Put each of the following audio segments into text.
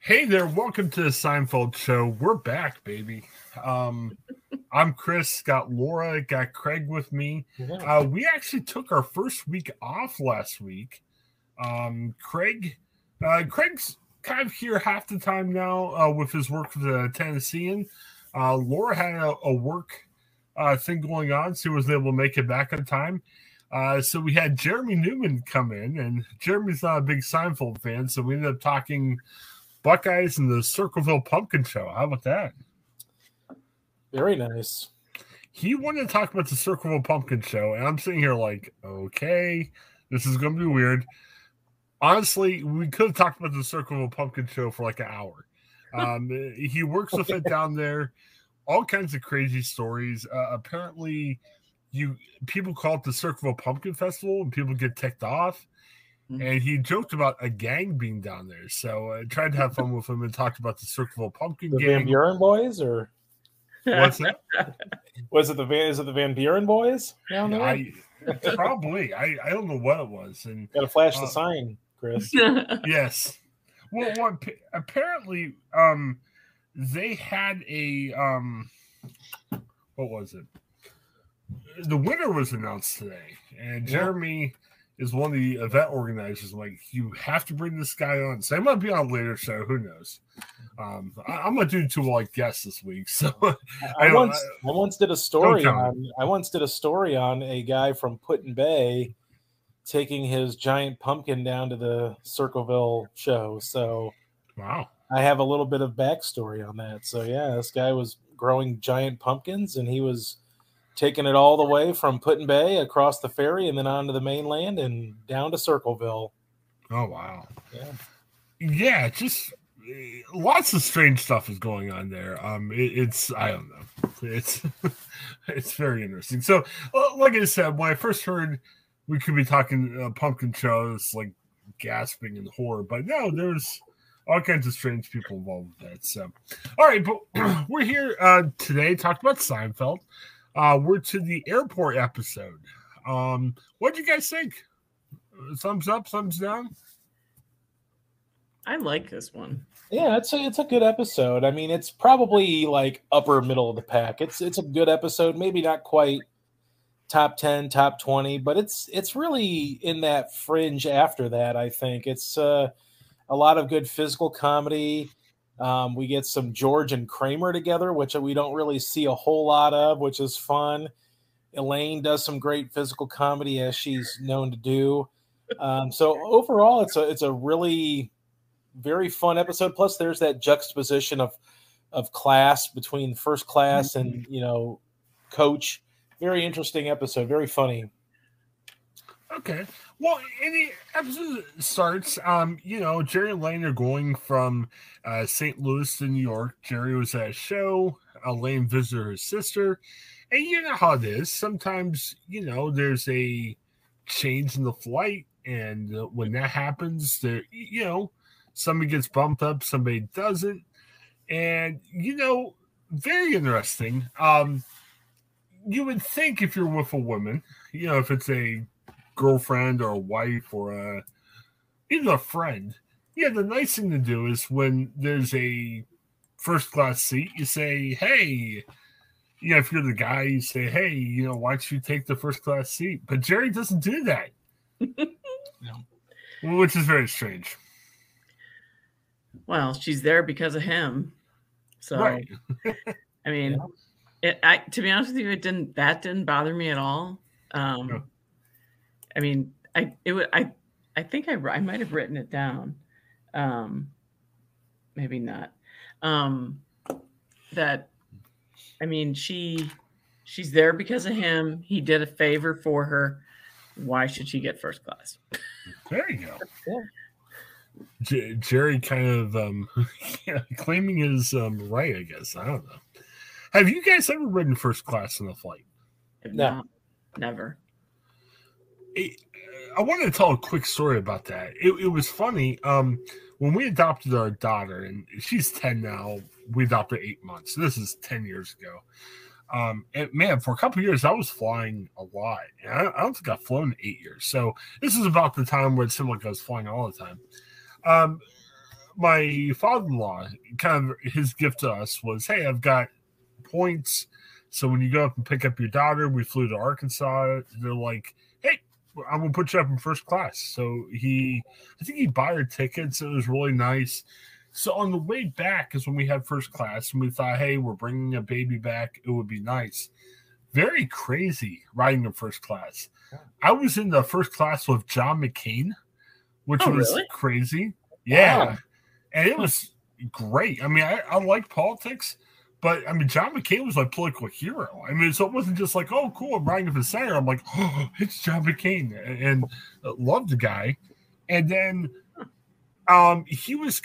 Hey there, welcome to the Seinfeld show. We're back, baby. I'm Chris, got Laura, got Craig with me. We actually took our first week off last week. Craig's kind of here half the time now with his work for the Tennessean. Laura had a work thing going on, so he wasn't able to make it back on time. So we had Jeremy Newman come in, and Jeremy's not a big Seinfeld fan, so we ended up talking Buckeyes and the Circleville Pumpkin Show. How about that? Very nice. He wanted to talk about the Circleville Pumpkin Show, and I'm sitting here like, okay, this is going to be weird. Honestly, we could have talked about the Circleville Pumpkin Show for like an hour. He works with it down there. All kinds of crazy stories. Apparently, people call it the Circleville Pumpkin Festival, and people get ticked off. And he joked about a gang being down there. So I tried to have fun with him and talked about the Circleville Pumpkin Gang. Gang. Van Buren boys, or what's that? Is it the Van Buren boys down there? Probably. I don't know what it was. And gotta flash the sign, Chris. Yes. Well, apparently, they had a what was it? The winner was announced today, and Jeremy is one of the event organizers. I'm like, you have to bring this guy on. So I might be on a later show. Who knows? I'm gonna do two guests this week. So I once did a story on a guy from Put-in Bay taking his giant pumpkin down to the Circleville show. So wow, I have a little bit of backstory on that. So yeah, this guy was growing giant pumpkins, and he was taking it all the way from Put-in Bay across the ferry and then onto the mainland and down to Circleville. Oh, wow. Yeah, just lots of strange stuff is going on there. It's I don't know. It's very interesting. So, like I said, when I first heard we could be talking pumpkin shows, like gasping in horror, but no, there's all kinds of strange people involved with that. So, all right, but we're here today talking about Seinfeld. We're to the airport episode. What do you guys think? Thumbs up, thumbs down? I like this one. Yeah, it's a good episode. I mean, it's probably like upper middle of the pack. It's a good episode. Maybe not quite top 10, top 20, but it's really in that fringe after that. I think it's a lot of good physical comedy. We get some George and Kramer together, which we don't really see a whole lot of, which is fun. Elaine does some great physical comedy, as she's known to do. So overall, it's a really very fun episode. Plus, there's that juxtaposition of class between first class and coach. Very interesting episode. Very funny. Okay. Well, the episode starts, Jerry and Elaine are going from St. Louis to New York. Jerry was at a show. Elaine visited her sister. And you know how it is. Sometimes, there's a change in the flight. And when that happens, somebody gets bumped up, somebody doesn't. And, very interesting. You would think if you're with a woman, if it's a girlfriend or a wife or even a friend, the nice thing to do is when there's a first class seat, you say, hey, if you're the guy, you say, hey, why don't you take the first class seat? But Jerry doesn't do that. Which is very strange. Well, she's there because of him. So right. I mean, to be honest with you, that didn't bother me at all. No. I mean, I think I might have written it down. Maybe not. She's there because of him. He did a favor for her. Why should she get first class? There you go. Yeah. Jerry kind of claiming his right, I guess. I don't know. Have you guys ever ridden first class in a flight? No, never. I wanted to tell a quick story about that. It was funny. When we adopted our daughter, and she's 10 now, we adopted 8 months. So this is 10 years ago. And man, for a couple of years, I was flying a lot. And I don't think I've flown in 8 years. So this is about the time where it seemed like I was flying all the time. my father-in-law, kind of his gift to us was, hey, I've got points. So when you go up and pick up your daughter, we flew to Arkansas. They're like, hey, I'm going to put you up in first class. So I think he bought her tickets. It was really nice. So on the way back is when we had first class, and we thought, hey, we're bringing a baby back. It would be nice. Very crazy riding in first class. I was in the first class with John McCain, which was really? crazy. Yeah. Wow. And it was great. I mean, I like politics, but I mean, John McCain was like political hero. I mean, so it wasn't just like, oh, cool, I'm riding for the center. I'm like, oh, it's John McCain, and loved the guy. And then he was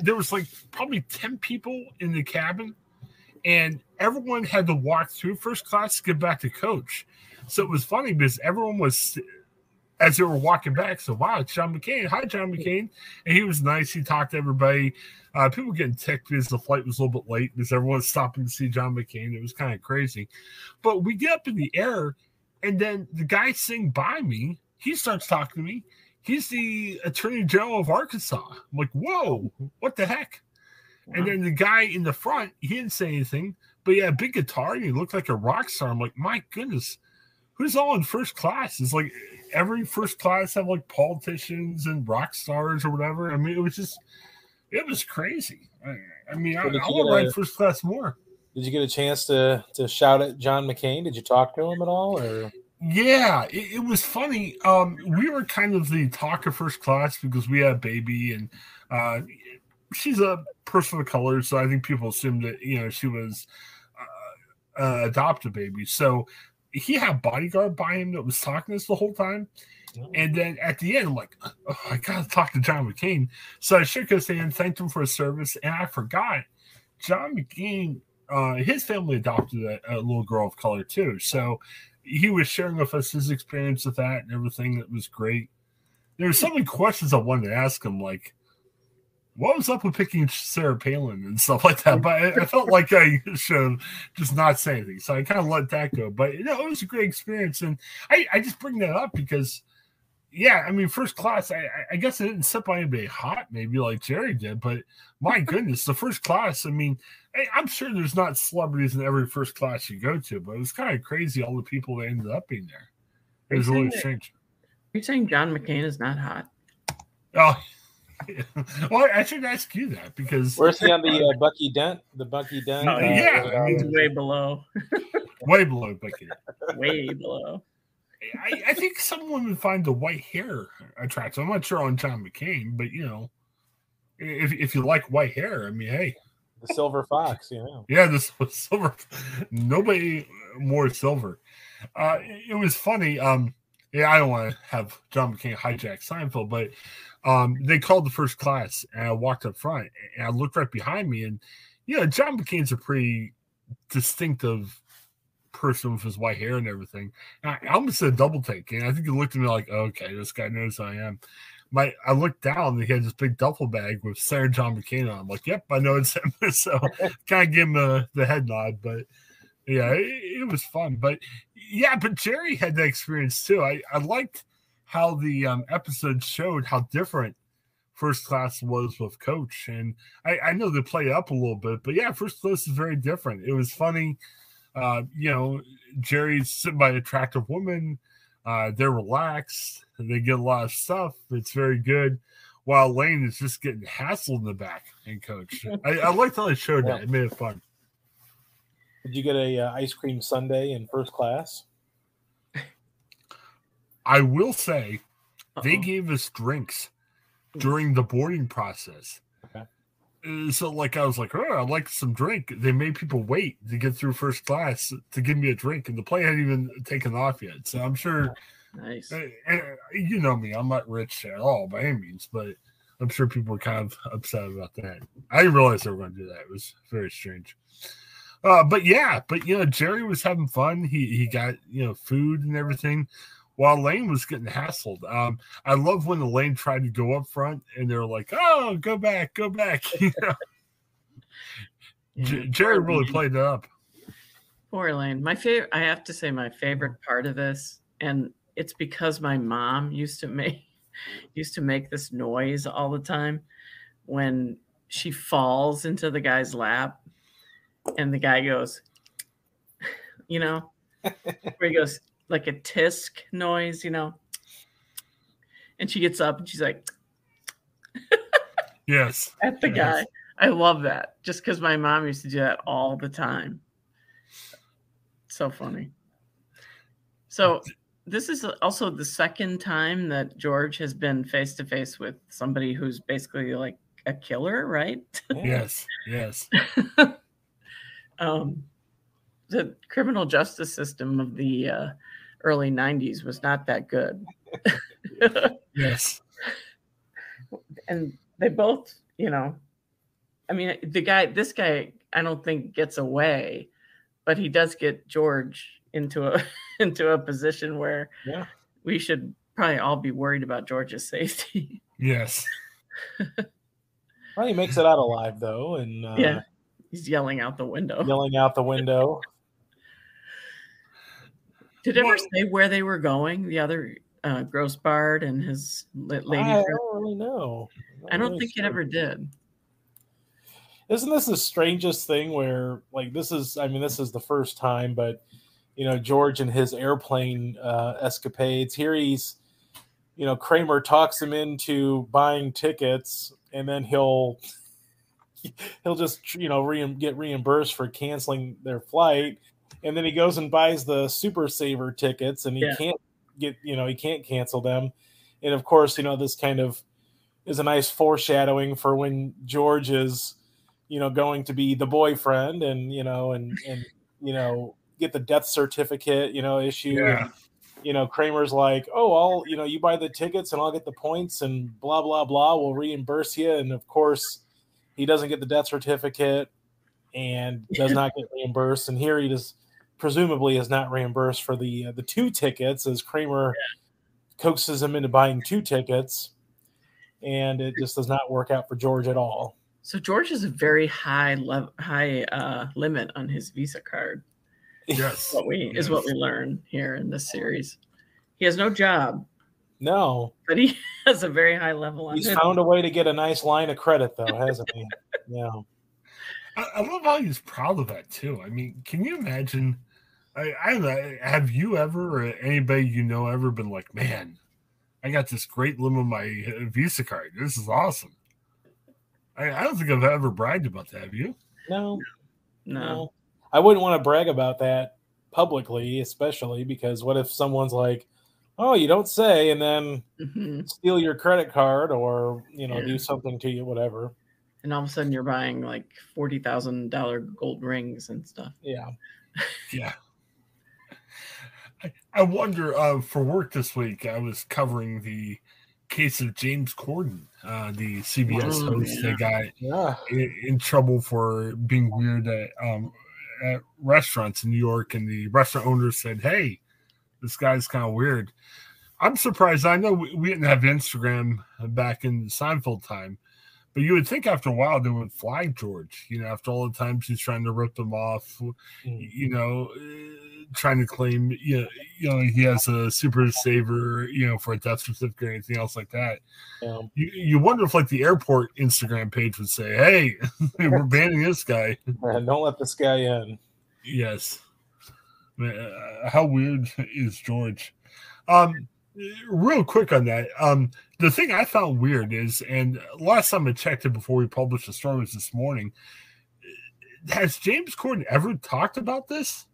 there was like probably 10 people in the cabin, and everyone had to walk through first class to get back to coach. So it was funny because everyone was, as they were walking back, so wow, it's John McCain. Hi, John McCain. And he was nice. He talked to everybody. People getting ticked because the flight was a little bit late because everyone was stopping to see John McCain. It was kind of crazy. But we get up in the air, and then the guy sitting by me, he starts talking to me. He's the Attorney General of Arkansas. I'm like, whoa, what the heck? Wow. And then the guy in the front, he didn't say anything, but he had a big guitar and he looked like a rock star. I'm like, my goodness, who's all in first class? It's like every first class have like politicians and rock stars or whatever. I mean, it was crazy. I mean, I want to ride first class more. Did you get a chance to shout at John McCain? Did you talk to him at all? Or yeah, it was funny. We were kind of the talk of first class because we had a baby, and she's a person of color, so I think people assumed that she was adopted baby. So he had a bodyguard by him that was talking to us the whole time. And then at the end, I'm like, oh, I got to talk to John McCain. So I shook his hand, thanked him for his service, and I forgot John McCain, his family adopted a little girl of color too. So he was sharing with us his experience with that and everything. That was great. There were so many questions I wanted to ask him, like, what was up with picking Sarah Palin and stuff like that? But I felt like I should just not say anything. So I kind of let that go. But, it was a great experience. And I just bring that up because, yeah, I mean, first class, I guess I didn't sip on anybody hot, maybe like Jerry did. But my goodness, the first class, I mean, I'm sure there's not celebrities in every first class you go to, but it was kind of crazy all the people that ended up being there. It was really strange. Are you saying John McCain is not hot? Oh, well, I should ask you that because where's he on the Bucky Dent? The Bucky Dent? Oh, yeah, he's way below. Way below Bucky Dent. Way below. I think some women find the white hair attractive. I'm not sure on John McCain, but if you like white hair, I mean, hey, the silver fox, Yeah, this was silver. Nobody more silver. It was funny. Yeah, I don't want to have John McCain hijack Seinfeld, but they called the first class, and I walked up front, and I looked right behind me, and John McCain's a pretty distinctive person with his white hair and everything. And I almost said double take, and I think he looked at me like, okay, this guy knows who I am. I looked down, and he had this big duffel bag with Sarah John McCain on. I'm like, yep, I know it's him. So kind of give him the head nod, but yeah, it was fun. But yeah, but Jerry had that experience too. I liked how the episode showed how different first class was with Coach. And I know they play up a little bit, but yeah, first class is very different. It was funny. Jerry's sitting by an attractive woman. They're relaxed. They get a lot of stuff. It's very good. While Lane is just getting hassled in the back and Coach. I liked how they showed that. It made it fun. Did you get a ice cream sundae in first class? I will say they gave us drinks during the boarding process. Okay. So, I was like, oh, I'd like some drink. They made people wait to get through first class to give me a drink, and the plane hadn't even taken off yet. So I'm sure. Nice. You know me, I'm not rich at all by any means, but I'm sure people were kind of upset about that. I didn't realize they were going to do that. It was very strange. But Jerry was having fun. He got food and everything, while Lane was getting hassled. I love when Elaine tried to go up front, and they're like, "Oh, go back." Jerry really played it up. Poor Elaine. I have to say, my favorite part of this, and it's because my mom used to make this noise all the time, when she falls into the guy's lap and the guy goes, where he goes like a tisk noise, and she gets up and she's like, yes, at the guy. I love that just because my mom used to do that all the time. So funny. So this is also the second time that George has been face to face with somebody who's basically like a killer, right? Yes. The criminal justice system of the early 90s was not that good. Yes. And they both, I mean, this guy, I don't think gets away, but he does get George into a position where we should probably all be worried about George's safety. Yes. Well, he makes it out alive though, and he's yelling out the window. Did it ever say where they were going? The other Grossbard and his lady. I don't really know. I don't think it ever did. Isn't this the strangest thing where, like, this is the first time, but, George and his airplane escapades, here he's, Kramer talks him into buying tickets, and then he'll just, get reimbursed for canceling their flight. And then he goes and buys the Super Saver tickets, and he can't cancel them. And of course, this kind of is a nice foreshadowing for when George is, going to be the boyfriend and get the death certificate, issue. Yeah. And, Kramer's like, oh, you buy the tickets and I'll get the points and blah, blah, blah. We'll reimburse you. And of course he doesn't get the death certificate and does not get reimbursed. And here he just presumably is not reimbursed for the 2 tickets as Kramer coaxes him into buying 2 tickets. And it just does not work out for George at all. So George has a very high limit on his Visa card. Yes, what we learn here in this series. He has no job. No, but he has a very high level. He's found a way to get a nice line of credit, though, hasn't he? Yeah. I love how he's proud of that too. I mean, can you imagine? I don't know. Have you ever, or anybody ever been like, man, I got this great limit on my Visa card. This is awesome. I don't think I've ever bragged about that. Have you? No. I wouldn't want to brag about that publicly, especially because what if someone's like, oh, you don't say, and then steal your credit card or, do something to you, whatever. And all of a sudden you're buying like $40,000 gold rings and stuff. Yeah. Yeah. I wonder, for work this week, I was covering the case of James Corden, the CBS host that got in trouble for being weird at restaurants in New York, and the restaurant owner said, hey, this guy's kind of weird. I'm surprised. I know we didn't have Instagram back in the Seinfeld time, but you would think after a while they would flag George, after all the times he's trying to rip them off, trying to claim, he has a super saver, for a death certificate or anything else like that. Yeah. You wonder if, like, the airport Instagram page would say, hey, we're banning this guy. Man, don't let this guy in. Yes. How weird is George? Real quick on that. The thing I found weird is, and last time I checked it before we published the story was this morning, has James Corden ever talked about this?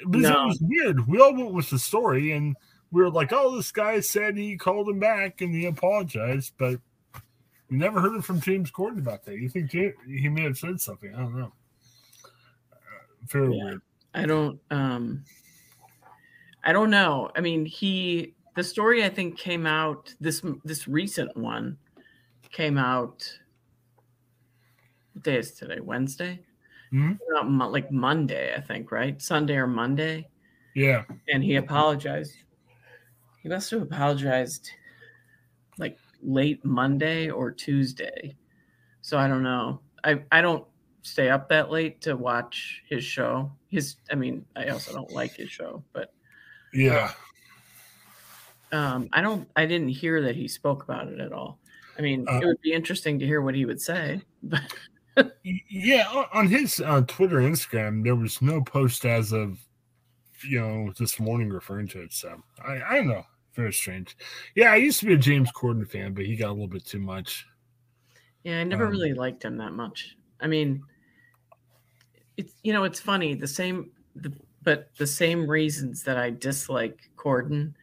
Because it was weird. We all went with the story, and we were like, oh, this guy said he called him back and he apologized, but we never heard it from James Corden about that. You think he may have said something? I don't know. Very weird. I don't know. I mean, the story I think came out, this recent one came out, what day is today? Wednesday? Mm-hmm. Like Monday, I think, right? Sunday or Monday. Yeah. And he apologized. He must have apologized like late Monday or Tuesday. So I don't know. I don't stay up that late to watch his show. I also don't like his show, but yeah. I didn't hear that he spoke about it at all. I mean, it would be interesting to hear what he would say. Yeah, on his Twitter and Instagram, there was no post as of this morning referring to it. So I don't know. Very strange. Yeah, I used to be a James Corden fan, but he got a little bit too much. Yeah, I never really liked him that much. I mean, it's funny. The same reasons that I dislike Corden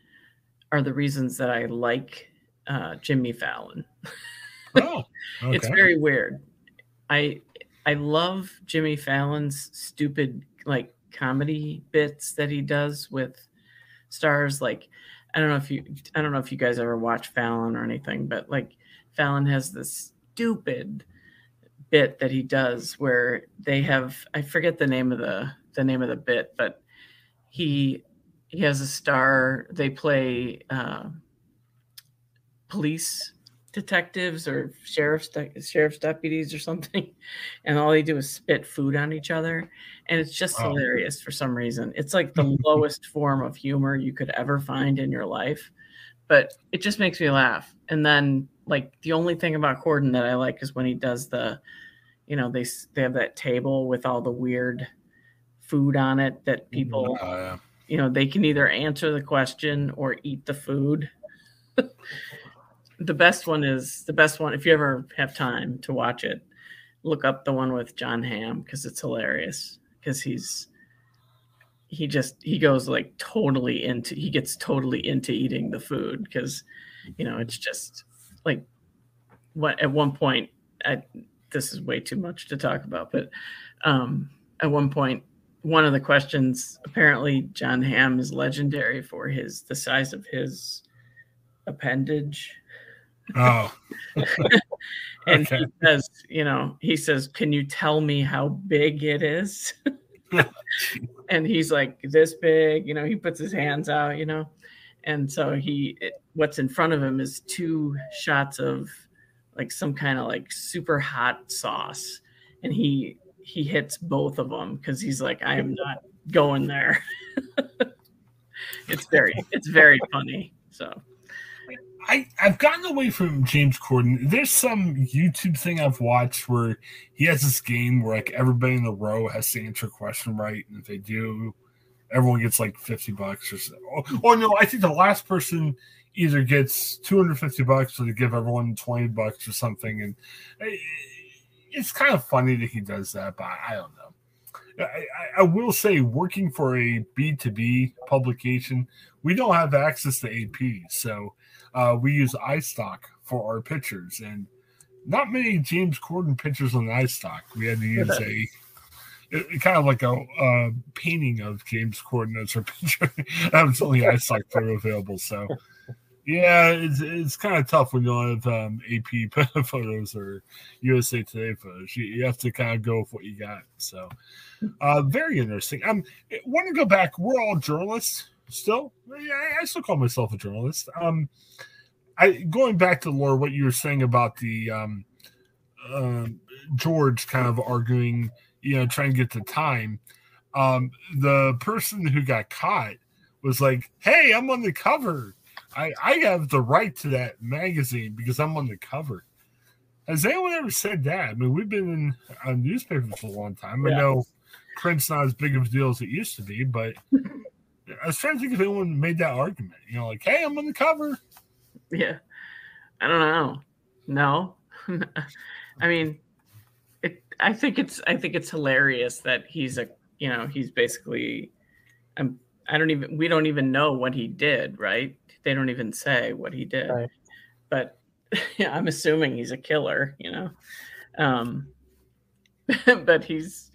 are the reasons that I like Jimmy Fallon. Oh, okay. It's very weird. I love Jimmy Fallon's stupid comedy bits that he does with stars. Like, I don't know if you guys ever watch Fallon or anything, but Fallon has this stupid bit that he does where they have, I forget the name of the bit, but he has a star. They play police detectives or sheriff's deputies or something, and all they do is spit food on each other, and it's just hilarious for some reason. It's like the lowest form of humor you could ever find in your life, but it just makes me laugh. And then the only thing about Corden that I like is when he does the, they have that table with all the weird food on it that people they can either answer the question or eat the food. The best one, if you ever have time to watch it, look up the one with John Hamm, because it's hilarious, because he goes he gets totally into eating the food, because it's just at one point, this is way too much to talk about, but at one point, one of the questions, apparently John Hamm is legendary for the size of his appendage. Oh. And he says, "Can you tell me how big it is?" And he's like, "This big," he puts his hands out, and so what's in front of him is 2 shots of some kind of super hot sauce, and he hits both of them because he's like, "I am not going there." It's very funny. So I've gotten away from James Corden. There's some YouTube thing I've watched where he has this game where everybody in the row has to answer a question right, and if they do, everyone gets $50 or so. Or no, I think the last person either gets $250 or they give everyone $20 or something, and it's kind of funny that he does that, but I don't know. I will say, working for a B2B publication, we don't have access to AP, so we use iStock for our pictures, and not many James Corden pictures on iStock. We had to use kind of like a painting of James Corden as our picture. That was only iStock photo available, so yeah, it's kind of tough when you don't have AP photos or USA Today photos. You have to kind of go with what you got. So very interesting. I want to go back. We're all journalists still. Yeah, I still call myself a journalist. Going back to Laura, what you were saying about the George kind of arguing, trying to get the time. The person who got caught was like, "Hey, I'm on the cover. I have the right to that magazine because I'm on the cover." Has anyone ever said that? I mean, we've been in newspapers for a long time. Yeah. I know print's not as big of a deal as it used to be, but I was trying to think if anyone made that argument. "Hey, I'm on the cover." Yeah, I don't know. No, I mean, I think it's hilarious that he's he's basically, we don't even know what he did, right? They don't even say what he did, right. But I'm assuming he's a killer, but he's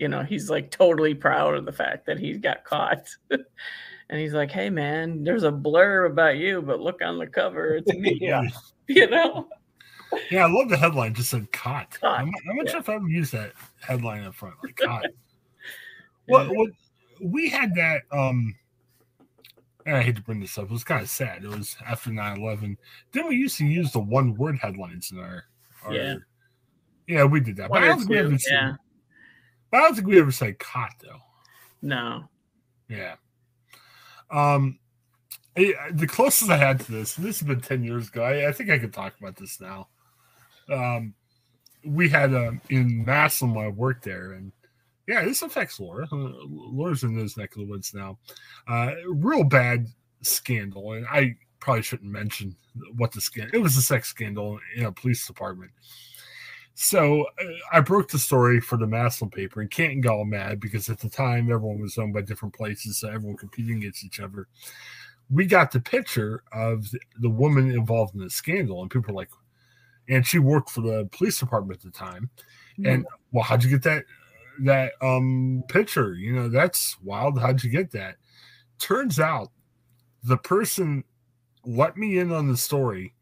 totally proud of the fact that he got caught. And he's like, "Hey man, there's a blurb about you, but look on the cover, it's me." Yeah. Yeah, I love the headline. Just said "caught." I'm not sure if I ever used that headline up front, "caught." What we had that. I hate to bring this up. It was kind of sad. It was after 9/11. Then we used to use the one-word headlines in our yeah, we did that. But I don't think we ever said. But I don't think we ever said "caught" though. No. Yeah. The closest I had to this, and this has been 10 years ago. I think I could talk about this now. We had in Massillon when I worked there, and yeah, this affects Laura. Laura's in those neck of the woods now. Real bad scandal, and I probably shouldn't mention what the scandal. It was a sex scandal in a police department. So I broke the story for the Massillon paper, and Canton got all mad because at the time everyone was owned by different places, so everyone competing against each other. We got the picture of the woman involved in the scandal, and people were like, and she worked for the police department at the time. And well, how'd you get that picture? You know, that's wild. How'd you get that? Turns out the person let me in on the story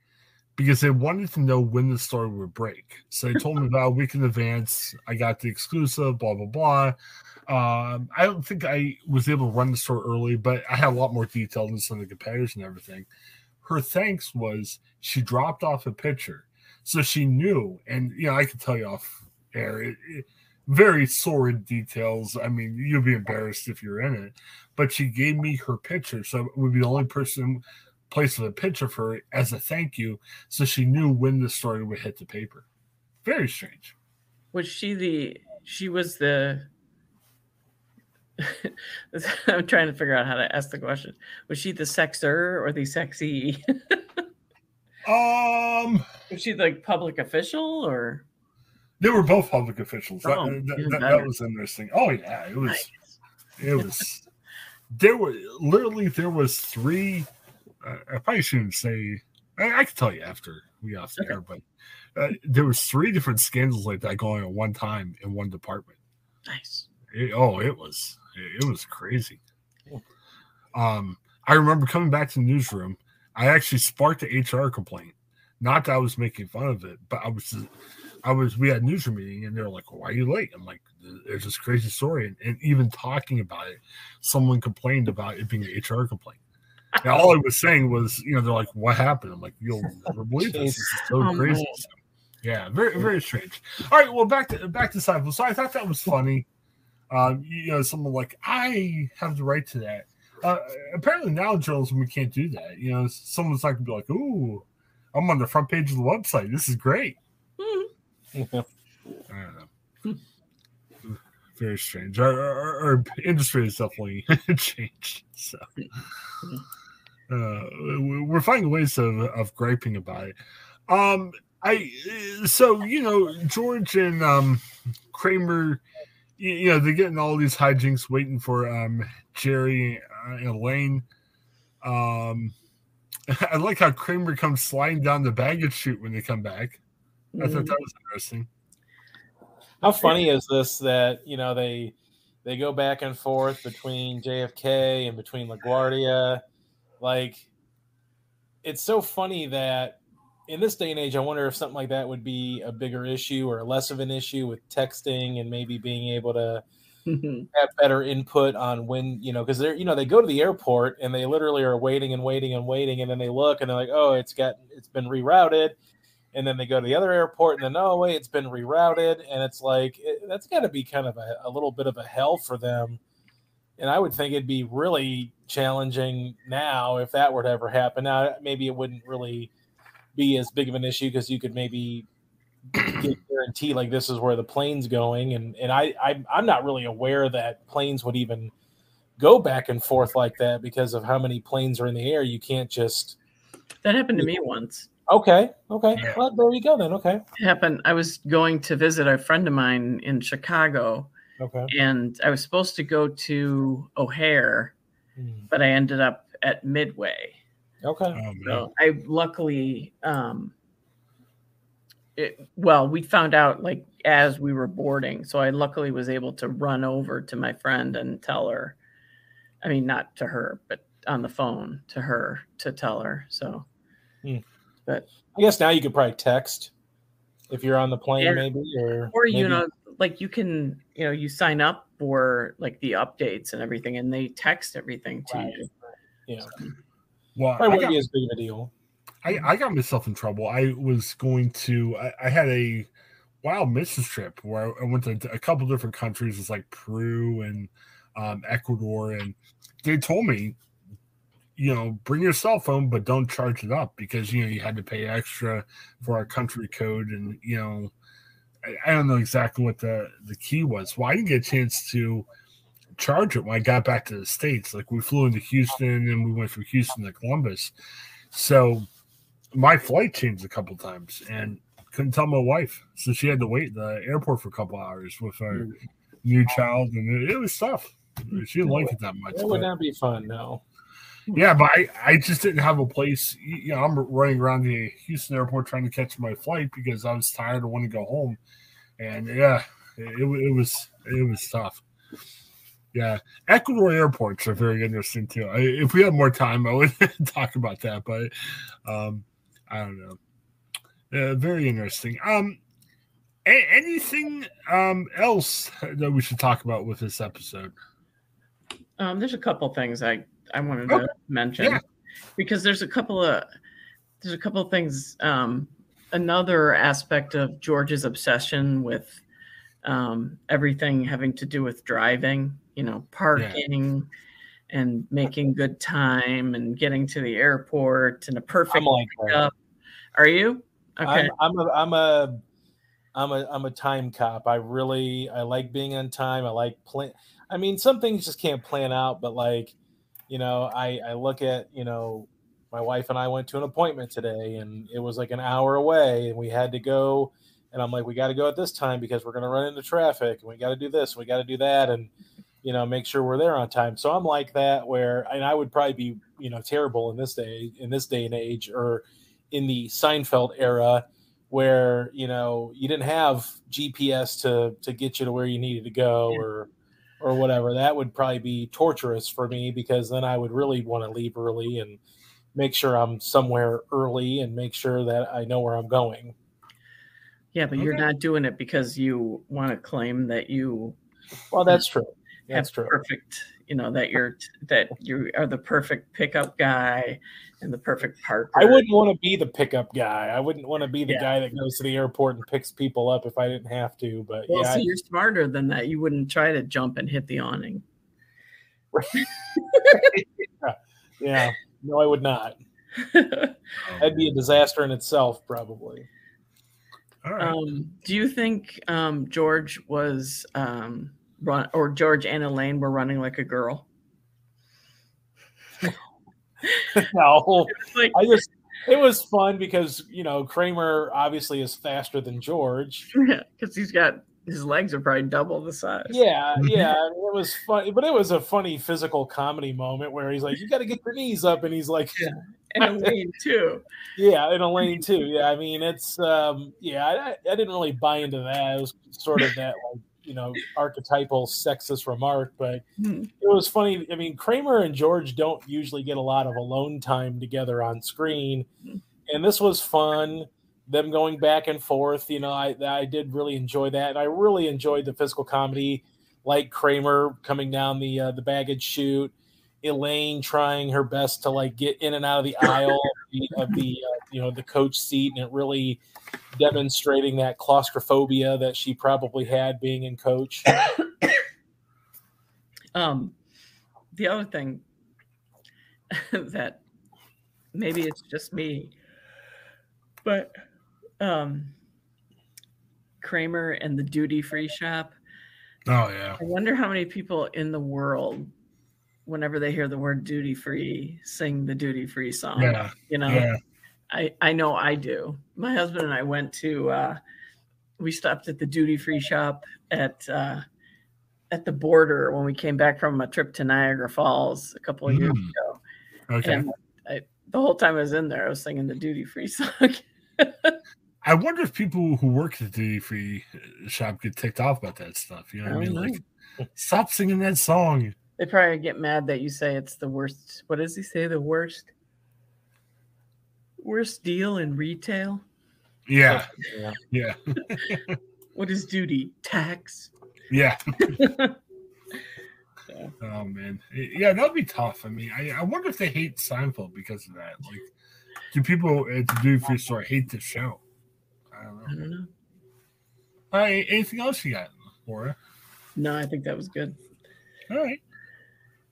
because they wanted to know when the story would break. So they told me about a week in advance. I got the exclusive, blah, blah, blah. I don't think I was able to run the story early, but I had a lot more detail than some of the competitors and everything. Her thanks was she dropped off a picture. So she knew, and, you know, I could tell you off air, very sordid details. I mean, you'll be embarrassed if you're in it. But she gave me her picture, so it would be the only person placed with a picture for her as a thank you, so she knew when the story would hit the paper. Very strange. Was she was the I'm trying to figure out how to ask the question. Was she the sexer or the sexy? Was she like public official or? They were both public officials. Oh, that was interesting. Oh yeah, it was. Nice. It was. There was three. I probably shouldn't say. I can tell you after we off the air, but there was three different scandals like that going at one time in one department. Nice. It was crazy. I remember coming back to the newsroom. I actually sparked an HR complaint. Not that I was making fun of it, but we had a newsroom meeting and they're like, well, why are you late? I'm like, there's this crazy story. And even talking about it, someone complained about it being an HR complaint. And all I was saying was, you know, they're like, what happened? I'm like, you'll never believe this. This is so crazy. So, yeah, very, very strange. All right, well, back to Seinfeld. So I thought that was funny. You know, someone like, I have the right to that. Apparently now in journalism we can't do that. You know, someone's not gonna be like, "Ooh, I'm on the front page of the website. This is great." I don't know. Very strange. Our industry has definitely changed. So we're finding ways of griping about it. So you know, George and Kramer, you know, they're getting all these hijinks, waiting for Jerry and Elaine. I like how Kramer comes sliding down the baggage chute when they come back. I thought that was interesting. How funny is this that, you know, they go back and forth between JFK and between LaGuardia? Like, it's so funny that in this day and age, I wonder if something like that would be a bigger issue or less of an issue with texting and maybe being able to have better input on when, you know, because they're, you know, they go to the airport and they literally are waiting and waiting and waiting, and then they look and they're like, oh, it's been rerouted, and then they go to the other airport and then, oh wait, it's been rerouted, and it's like that's got to be kind of a little bit of a hell for them. And I would think it'd be really challenging now if that were to ever happen. Now maybe it wouldn't really be as big of an issue because you could maybe get guarantee like this is where the plane's going, and I'm not really aware that planes would even go back and forth like that because of how many planes are in the air. You can't just. That happened to me once. Okay. Yeah. Well, there you go then. Okay. It happened. I was going to visit a friend of mine in Chicago. Okay. And I was supposed to go to O'Hare, but I ended up at Midway. Okay. So I luckily, we found out like as we were boarding. So I luckily was able to run over to my friend and tell her. I mean, not to her, but on the phone to her to tell her. So, but I guess now you could probably text if you're on the plane, maybe, or maybe. You know, like you can, you know, you sign up for like the updates and everything, and they text everything to you. Yeah. Well, probably wouldn't be as big of a deal. I got myself in trouble. I was going to. I had a wild business trip where I went to a couple different countries. It's like Peru and Ecuador, and they told me, bring your cell phone, but don't charge it up because, you had to pay extra for our country code. And, I don't know exactly what the key was. Well, I didn't get a chance to charge it when I got back to the States. Like, we flew into Houston and we went from Houston to Columbus. So my flight changed a couple times and couldn't tell my wife. So she had to wait at the airport for a couple hours with our new child. And it was tough. She didn't like it that much. It would not be fun, no. Yeah, but I just didn't have a place. I'm running around the Houston airport trying to catch my flight because I was tired and wanted to go home. And yeah, it was tough. Yeah, Ecuador airports are very interesting too. If we had more time, I would talk about that, but I don't know. Very interesting. Anything else that we should talk about with this episode? There's a couple things I wanted to mention because there's a couple of things. Another aspect of George's obsession with everything having to do with driving, parking and making good time and getting to the airport and a perfect pickup. Are you? Okay. I'm a time cop. I like being on time. I like plan. I mean, some things just can't plan out, but I look at, my wife and I went to an appointment today and it was like an hour away and we had to go. And I'm like, we got to go at this time because we're going to run into traffic and we got to do this, we got to do that. And, make sure we're there on time. So I'm like that and I would probably be, terrible in this day and age, or in the Seinfeld era where, you didn't have GPS to get you to where you needed to go or whatever. That would probably be torturous for me because then I would really want to leave early and make sure I'm somewhere early and make sure that I know where I'm going. Yeah, but you're not doing it because you want to claim that you. Well, that's true. That's true. Perfect. That you are the perfect pickup guy and the perfect parker. I wouldn't want to be the pickup guy. I wouldn't want to be the guy that goes to the airport and picks people up if I didn't have to. But see, you're smarter than that. You wouldn't try to jump and hit the awning. Yeah. No, I would not. That'd be a disaster in itself, probably. All right. Do you think George was George and Elaine were running like a girl? No, it was fun because Kramer obviously is faster than George. Yeah, because his legs are probably double the size. Yeah. It was funny, but it was a funny physical comedy moment where he's like, "You got to get your knees up," and he's like, and Elaine too. Yeah, and Elaine too. Yeah, I mean, it's I didn't really buy into that. It was sort of that archetypal sexist remark, but it was funny. I mean, Kramer and George don't usually get a lot of alone time together on screen, and this was fun. Them going back and forth, I did really enjoy that. And I really enjoyed the physical comedy, like Kramer coming down the baggage chute, Elaine trying her best to get in and out of the aisle of the coach seat, and it really demonstrating that claustrophobia that she probably had being in coach. The other thing that maybe it's just me, but Kramer and the duty-free shop. Oh yeah. I wonder how many people in the world, whenever they hear the word duty-free, sing the duty-free song. Yeah. Yeah. I know I do. My husband and I went to we stopped at the duty-free shop at the border when we came back from a trip to Niagara Falls a couple of years ago. Okay. And the whole time I was in there, I was singing the duty-free song. I wonder if people who work at the duty-free shop get ticked off about that stuff. You know what I mean? Like, stop singing that song. They probably get mad that you say it's the worst. What does he say? The worst deal in retail? Yeah. What is duty? Tax? Yeah. Oh, man. Yeah, that would be tough. I mean, I wonder if they hate Seinfeld because of that. Like, do people at the duty-free store hate the show? I don't know. All right, anything else you got, Laura? No, I think that was good. All right.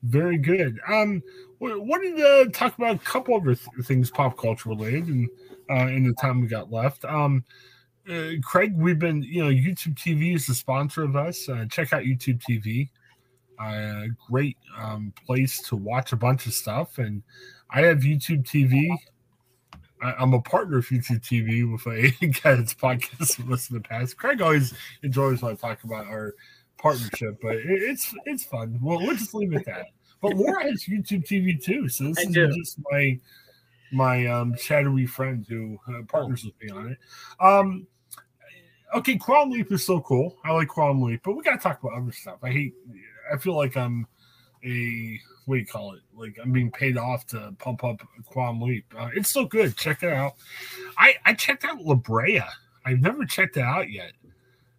Very good. Wanted to talk about a couple other things pop culture related, and in the time we got left. Craig, we've been, YouTube TV is the sponsor of us. Check out YouTube TV. Great place to watch a bunch of stuff. And I have YouTube TV. I'm a partner of YouTube TV with a guy that's podcast with us in the past. Craig always enjoys when I talk about our partnership, but it's fun. Well, we'll just leave it at that. But Laura has YouTube TV too, so this is just my shadowy friend who partners with me on it. Okay, Quantum Leap is so cool. I like Quantum Leap, but we got to talk about other stuff. I feel like I'm what do you call it? Like I'm being paid off to pump up Quantum Leap. It's so good. Check it out. I checked out La Brea. I've never checked it out yet.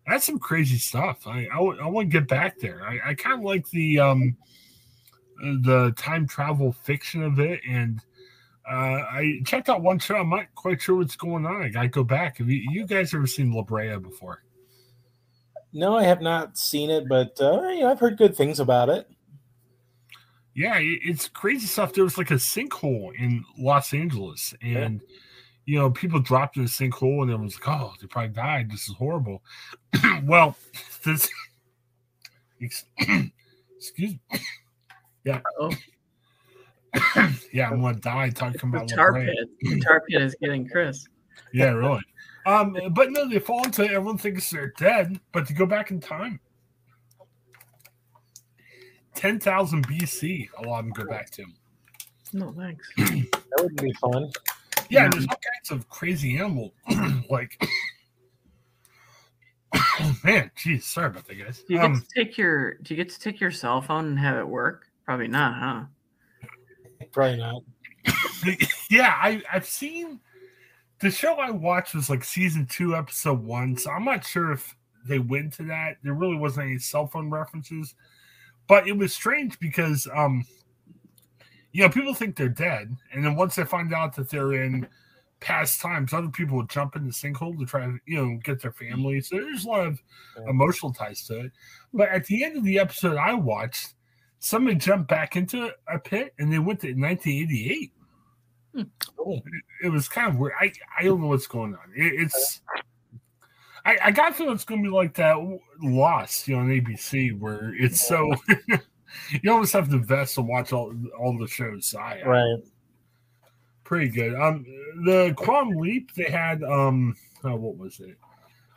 That's some crazy stuff. I want to get back there. I kind of like the time travel fiction of it, and I checked out one show. I'm not quite sure what's going on. I got to go back. Have you guys ever seen La Brea before? No, I have not seen it, but I've heard good things about it. Yeah, it's crazy stuff. There was like a sinkhole in Los Angeles, and people dropped in a sinkhole, and everyone's like, "Oh, they probably died. This is horrible." Well, this excuse me. Yeah. Oh. Yeah, I'm gonna die talking about the tar pit. The tar pit is getting Chris. Yeah, really. But no, they fall into everyone thinks they're dead, but to go back in time. 10,000 BC, a lot of them go back to. No, thanks. That would be fun. Yeah, and there's all kinds of crazy animals. Like, oh man, geez, sorry about that, guys. Do you get to take your cell phone and have it work? Probably not, huh? Probably not. Yeah, I've seen the show I watched was like season 2, episode 1, so I'm not sure if they went to that. There really wasn't any cell phone references. But it was strange because, people think they're dead. And then once they find out that they're in past times, other people will jump in the sinkhole to try to, get their family. So there's a lot of emotional ties to it. But at the end of the episode I watched, somebody jumped back into a pit and they went to 1988. It was kind of weird. I don't know what's going on. I got to feel it's going to be like that Lost, on ABC, where it's so you almost have to invest and watch all the shows. Right. Pretty good. The Quantum Leap they had. What was it?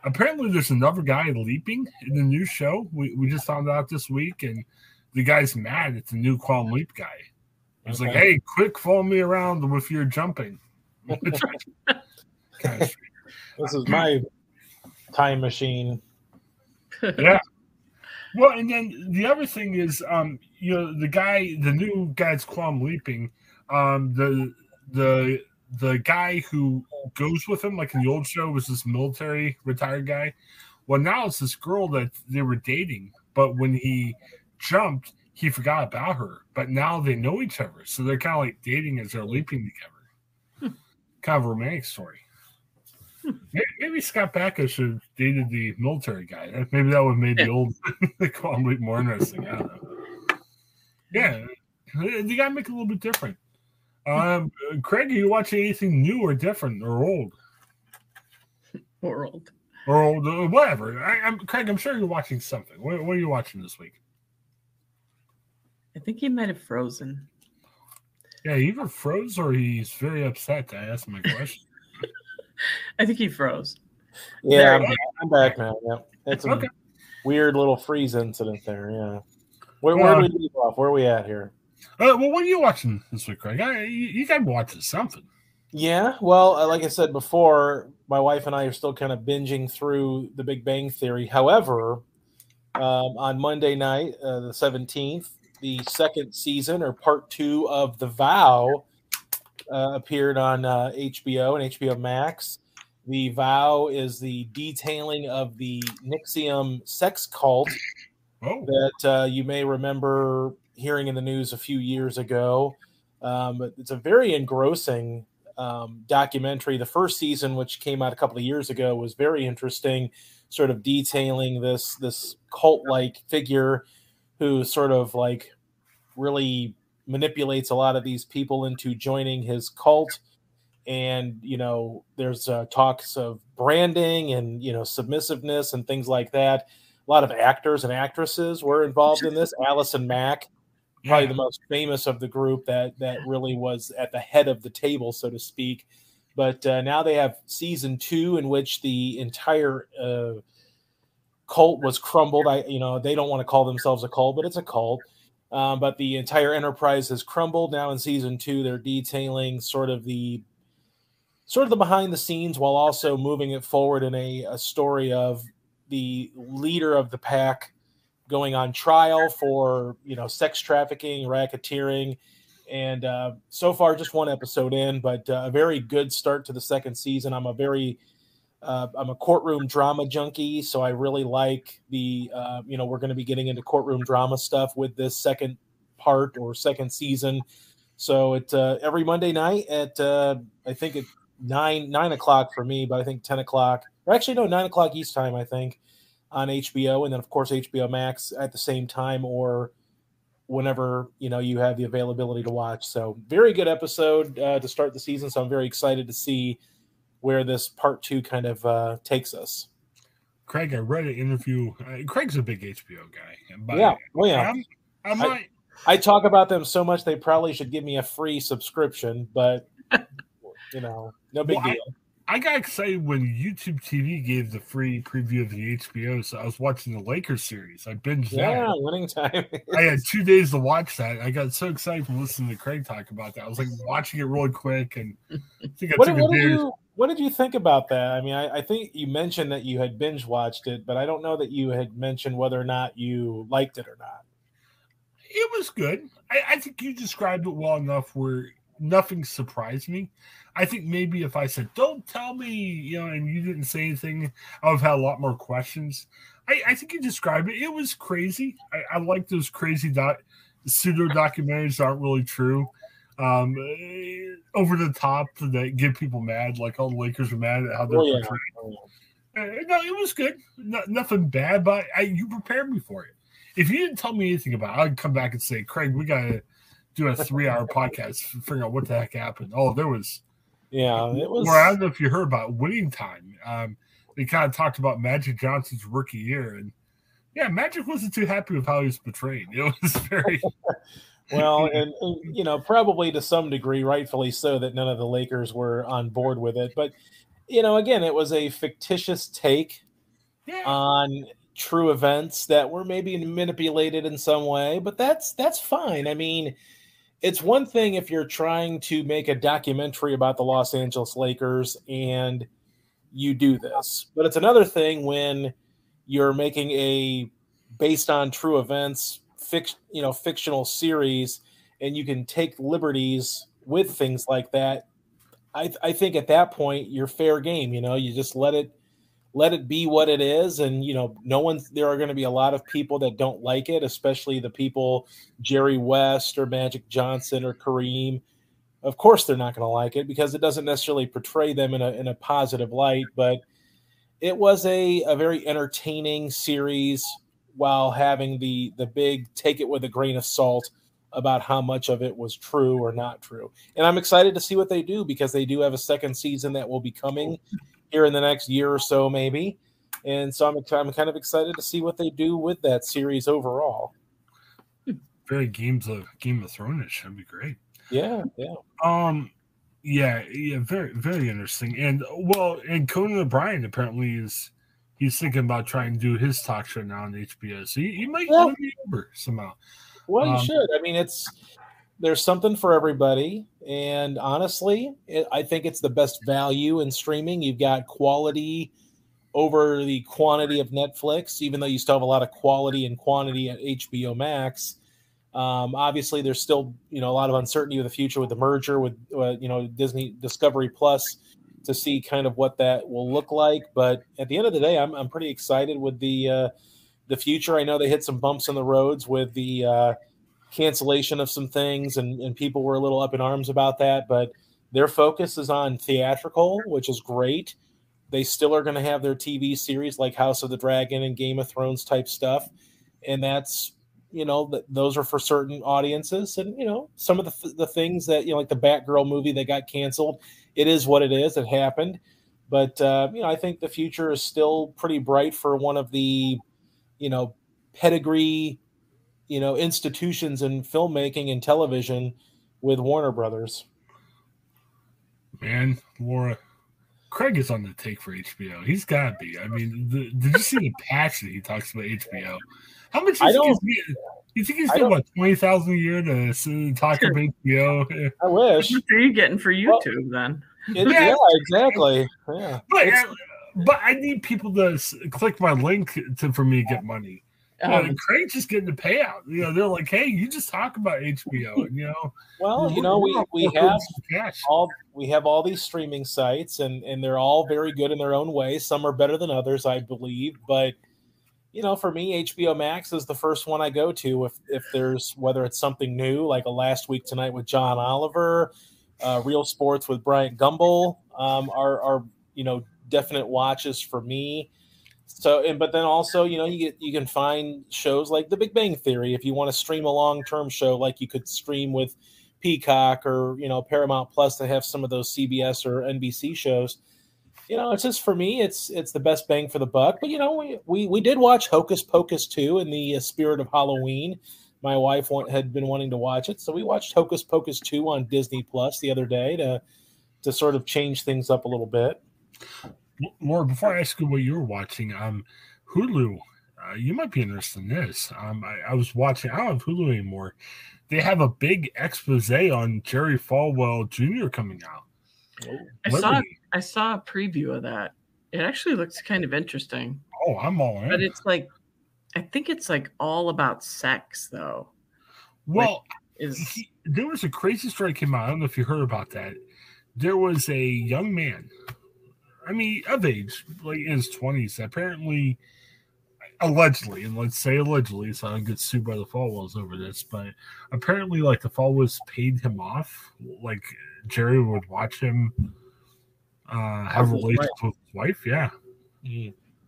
Apparently, there's another guy leaping in the new show. We just found out this week, and the guy's mad at the new Quantum Leap guy. He's like, "Hey, quick, follow me around with your jumping." This is my time machine. Yeah. Well, and then the other thing is, the new guy's quantum leaping. The guy who goes with him, like in the old show, was this military retired guy. Well, now it's this girl that they were dating, but when he jumped, he forgot about her. But now they know each other, so they're kind of like dating as they're leaping together. Kind of a romantic story. Maybe Scott Bakula should have dated the military guy. Maybe that would have made the old Quantum Leap more interesting. I don't know. Yeah, you got to make it a little bit different. Craig, are you watching anything new or different or old? Or old. Or old, or whatever. Craig, I'm sure you're watching something. What are you watching this week? I think he might have frozen. Yeah, he either froze or he's very upset that I asked him my question. I think he froze. Yeah, I'm back now. Yeah, it's a weird little freeze incident there. Yeah, where do we leave off? Where are we at here? Well, what are you watching this week, Craig? You got to watch something. Yeah, well, like I said before, my wife and I are still kind of binging through The Big Bang Theory. However, on Monday night, the 17th, the second season or part 2 of The Vow appeared on HBO and HBO Max. The Vow is the detailing of the NXIVM sex cult that you may remember hearing in the news a few years ago. But it's a very engrossing documentary. The first season, which came out a couple of years ago, was very interesting, sort of detailing this cult-like figure who sort of like really manipulates a lot of these people into joining his cult. And, there's talks of branding and, submissiveness and things like that. A lot of actors and actresses were involved in this. Allison Mack, probably the most famous of the group that really was at the head of the table, so to speak. But now they have season 2 in which the entire cult was crumbled. They don't want to call themselves a cult, but it's a cult. But the entire enterprise has crumbled. Now in season 2, they're detailing sort of the behind the scenes while also moving it forward in a story of the leader of the pack going on trial for, sex trafficking, racketeering. And so far, just one episode in, but a very good start to the second season. I'm a courtroom drama junkie, so I really like we're going to be getting into courtroom drama stuff with this second part or second season. So it's every Monday night at, I think it's 9 o'clock for me, but I think 10 o'clock, or actually no, 9 o'clock East time, I think, on HBO. And then of course HBO Max at the same time, or whenever, you have the availability to watch. So very good episode to start the season. So I'm very excited to see where this part 2 kind of takes us. Craig, I read an interview. Craig's a big HBO guy. But yeah. Oh, yeah. I talk about them so much they probably should give me a free subscription, but no big deal. I got excited when YouTube TV gave the free preview of the HBO, so I was watching the Lakers series. I binged that. Yeah, winning time. I had 2 days to watch that. I got so excited from listening to Craig talk about that. I was like watching it really quick, and I think what did you think about that? I mean, I think you mentioned that you had binge watched it, but I don't know that you had mentioned whether or not you liked it or not. It was good. I think you described it well enough where nothing surprised me. I think maybe if I said, don't tell me, and you didn't say anything, I would have had a lot more questions. I think you described it. It was crazy. I like those crazy pseudo documentaries that aren't really true. Over the top that get people mad, like all the Lakers are mad at how they're portrayed. No, it was good. Nothing bad, but you prepared me for it. If you didn't tell me anything about it, I'd come back and say, Craig, we got to do a 3-hour podcast to figure out what the heck happened. Oh, there was. Yeah, it was. Or I don't know if you heard about Winning Time. They kind of talked about Magic Johnson's rookie year. And yeah, Magic wasn't too happy with how he was portrayed. It was very. Well, and probably to some degree, rightfully so, that none of the Lakers were on board with it. But, again, it was a fictitious take on true events that were maybe manipulated in some way. But that's fine. I mean, it's one thing if you're trying to make a documentary about the Los Angeles Lakers and you do this. But it's another thing when you're making a based on true events fictional series, and you can take liberties with things like that. I think at that point you're fair game. You just let it be what it is, and there are going to be a lot of people that don't like it, especially the people Jerry West or Magic Johnson or Kareem. Of course they're not going to like it because it doesn't necessarily portray them in a positive light, but it was a very entertaining series, while having the big take it with a grain of salt about how much of it was true or not true. And I'm excited to see what they do, because they do have a second season that will be coming here in the next year or so, maybe. And so I'm kind of excited to see what they do with that series overall. Very Game of Thrones-ish. That'd be great. Yeah. Yeah, very, very interesting. And Conan O'Brien apparently he's thinking about trying to do his talk show now on HBO. So he might win me over somehow. Well, you should. I mean, there's something for everybody. And honestly, I think it's the best value in streaming. You've got quality over the quantity of Netflix, even though you still have a lot of quality and quantity at HBO Max. Obviously, there's still a lot of uncertainty with the future with the merger with Disney Discovery Plus, to see kind of what that will look like. But at the end of the day, I'm pretty excited with the future. I know they hit some bumps in the roads with the cancellation of some things, and people were a little up in arms about that, but their focus is on theatrical, which is great. They still are going to have their TV series like House of the Dragon and Game of Thrones type stuff. And that's those are for certain audiences. And, some of the things that, like the Batgirl movie that got canceled, it is what it is. It happened. But, I think the future is still pretty bright for one of the, pedigree, institutions in filmmaking and television with Warner Brothers. Man, Laura, Craig is on the take for HBO. He's got to be. I mean, did you see the passion he talks about HBO? How much do you think he's getting, what, $20,000 a year to talk about HBO? I wish. What are you getting for YouTube then? Yeah, exactly. Yeah. But I need people to click my link for me to get money. Craig's just getting the payout. They're like, hey, you just talk about HBO. And, well, we have all these streaming sites, and they're all very good in their own way. Some are better than others, I believe. But for me, HBO Max is the first one I go to if there's, whether it's something new like a Last Week Tonight with John Oliver, Real Sports with Bryant Gumbel, are definite watches for me. So, but then also, you can find shows like The Big Bang Theory if you want to stream a long-term show, like you could stream with Peacock or Paramount Plus to have some of those CBS or NBC shows. It's just, for me, it's the best bang for the buck. But we did watch Hocus Pocus 2 in the spirit of Halloween. My wife had been wanting to watch it, so we watched Hocus Pocus 2 on Disney Plus the other day to sort of change things up a little bit. Laura, before I ask you what you were watching, Hulu, you might be interested in this. I was watching, I don't have Hulu anymore. They have a big expose on Jerry Falwell Jr. coming out. I saw a preview of that. It actually looks kind of interesting. Oh, I'm all in. But it's like, I think it's like all about sex, though. Well, there was a crazy story that came out. I don't know if you heard about that. There was a young man, of age, like in his 20s, apparently, allegedly, and let's say allegedly, so I don't get sued by the Falwells over this, but apparently, like, the Falwells paid him off. Like, Jerry would watch him have a relationship with his wife. Yeah.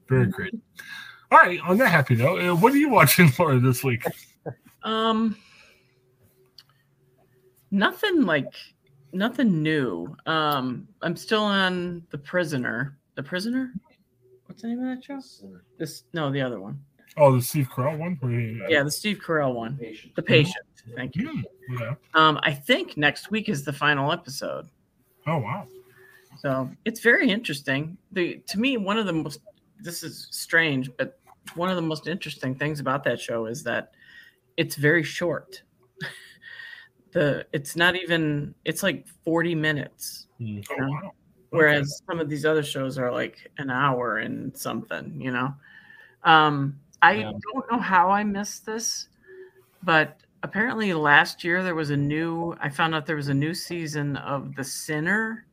Very great. All right, on that happy note, what are you watching, Laura, this week? Nothing new. I'm still on The Prisoner. The Prisoner? What's the name of that show? The other one. Oh, the Steve Carell one? Yeah, the Steve Carell one. The Patient. Thank you. Yeah. I think next week is the final episode. Oh, wow. So it's very interesting. To me, one of the most, this is strange, but one of the most interesting things about that show is that it's very short. It's not even, it's like 40 minutes. Wow. Whereas some of these other shows are like an hour and something, I don't know how I missed this, but apparently last year I found out there was a new season of The Sinner.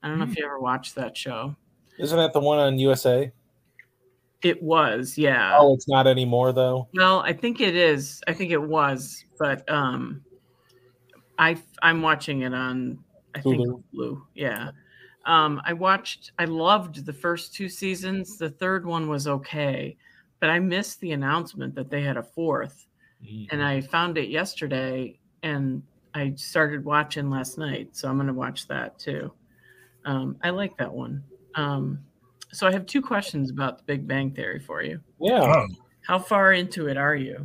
I don't know if you ever watched that show. Isn't that the one on USA? It was, yeah. Oh, it's not anymore, though? Well, I think it is. I think it was, but I'm watching it on, I think, Hulu. Yeah. I loved the first two seasons. The third one was okay, but I missed the announcement that they had a fourth. And I found it yesterday, and I started watching last night, so I'm going to watch that too. I like that one. So I have two questions about The Big Bang Theory for you. Yeah. How far into it are you?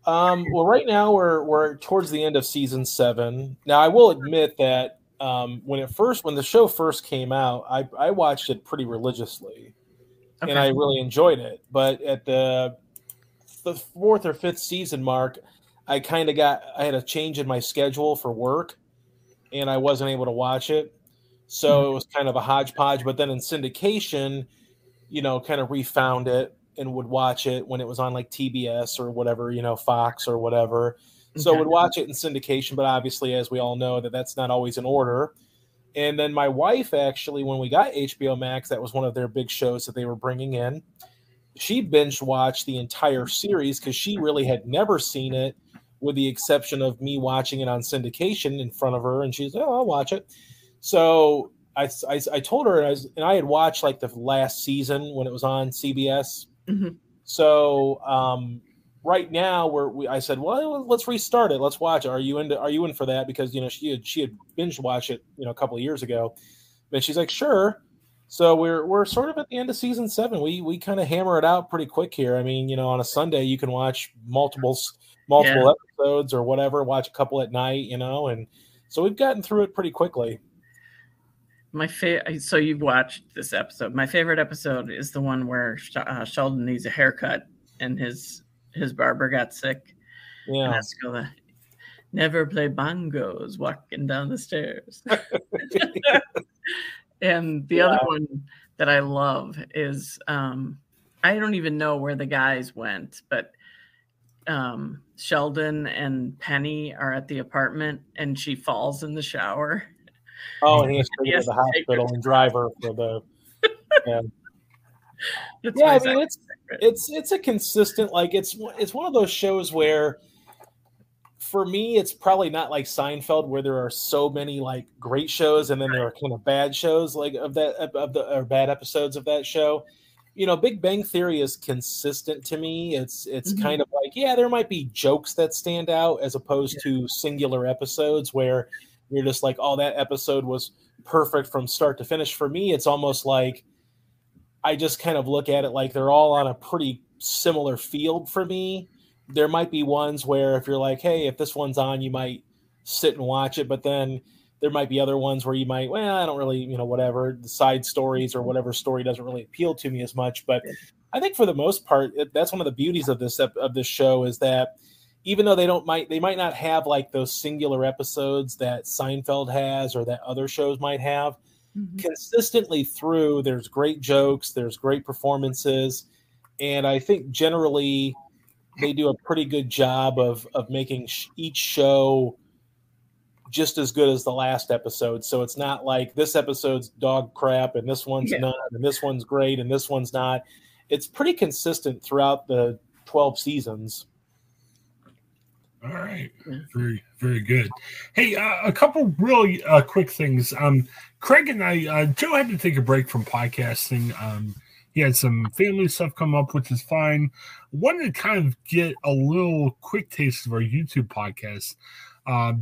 Well, right now we're towards the end of season 7. Now, I will admit that when the show first came out, I watched it pretty religiously, and I really enjoyed it. But at the 4th or 5th season mark, I had a change in my schedule for work, and I wasn't able to watch it. So it was kind of a hodgepodge. But then in syndication, kind of refound it and would watch it when it was on like TBS or whatever, Fox or whatever. So would watch it in syndication, but obviously, as we all know, that's not always in order. And then my wife, actually, when we got HBO Max, that was one of their big shows that they were bringing in. She binge watched the entire series because she really had never seen it, with the exception of me watching it on syndication in front of her. And she's, oh, I'll watch it. So I told her, and I had watched like the last season when it was on CBS. Mm-hmm. So right now I said, well, let's restart it. Let's watch it. Are you in for that? Because, she had binge watched it, a couple of years ago. And she's like, sure. So we're sort of at the end of season 7. We kind of hammer it out pretty quick here. I mean, on a Sunday you can watch multiple episodes or whatever, watch a couple at night, and so we've gotten through it pretty quickly. So you've watched this episode. My favorite episode is the one where Sheldon needs a haircut and his barber got sick. Yeah. And has to go never play bongos walking down the stairs. And the other one that I love is I don't even know where the guys went, but Sheldon and Penny are at the apartment and she falls in the shower. Oh, and he has to go to the hospital and drive her for the. Yeah, I mean it's a consistent, like it's one of those shows where, for me, it's probably not like Seinfeld where there are so many like great shows and then there are kind of bad shows like or bad episodes of that show. Big Bang Theory is consistent to me. It's kind of like, there might be jokes that stand out as opposed to singular episodes where you're just like, oh, that episode was perfect from start to finish. For me, it's almost like I just kind of look at it like they're all on a pretty similar field for me. There might be ones where if you're like, hey, if this one's on, you might sit and watch it. But then there might be other ones where you might, I don't really, whatever, the side stories or whatever story doesn't really appeal to me as much. But I think for the most part, that's one of the beauties of this show is that even though they might not have like those singular episodes that Seinfeld has or that other shows might have, consistently through, there's great jokes, there's great performances. And I think generally they do a pretty good job of making each show just as good as the last episode. So it's not like this episode's dog crap and this one's not, and this one's great and this one's not. It's pretty consistent throughout the 12 seasons. All right. Very, very good. Hey, a couple really quick things. Craig and I, Joe had to take a break from podcasting. He had some family stuff come up, which is fine. Wanted to kind of get a little quick taste of our YouTube podcast.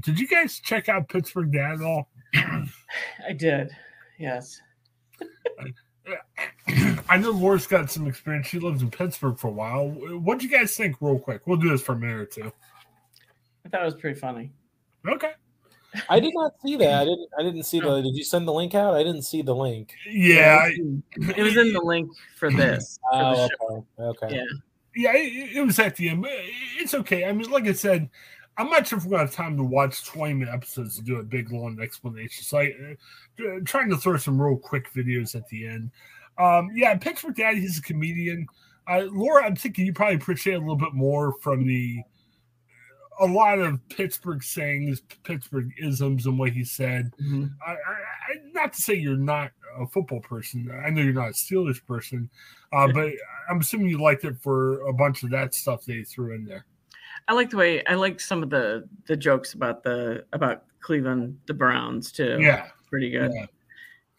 Did you guys check out Pittsburgh Dad at all? I did. Yes. I know Laura's got some experience. She lives in Pittsburgh for a while. What do you guys think real quick? We'll do this for a minute or two. I thought it was pretty funny. Okay. I did not see that. I didn't see the. Did you send the link out? I didn't see the link. Yeah, it was in the link for this. Okay. Yeah, it was at the end. It's okay. I mean, like I said, I'm not sure if we're going to have time to watch 20-minute episodes to do a big, long explanation. So trying to throw some real quick videos at the end. Pittsburgh Dad, he's a comedian. Laura, I'm thinking you probably appreciate a little bit more from a lot of Pittsburgh sayings, Pittsburgh isms, and what he said. Not to say you're not a football person. I know you're not a Steelers person, but I'm assuming you liked it for a bunch of that stuff they threw in there. I like some of the jokes about Cleveland, the Browns too. Yeah, pretty good. Yeah.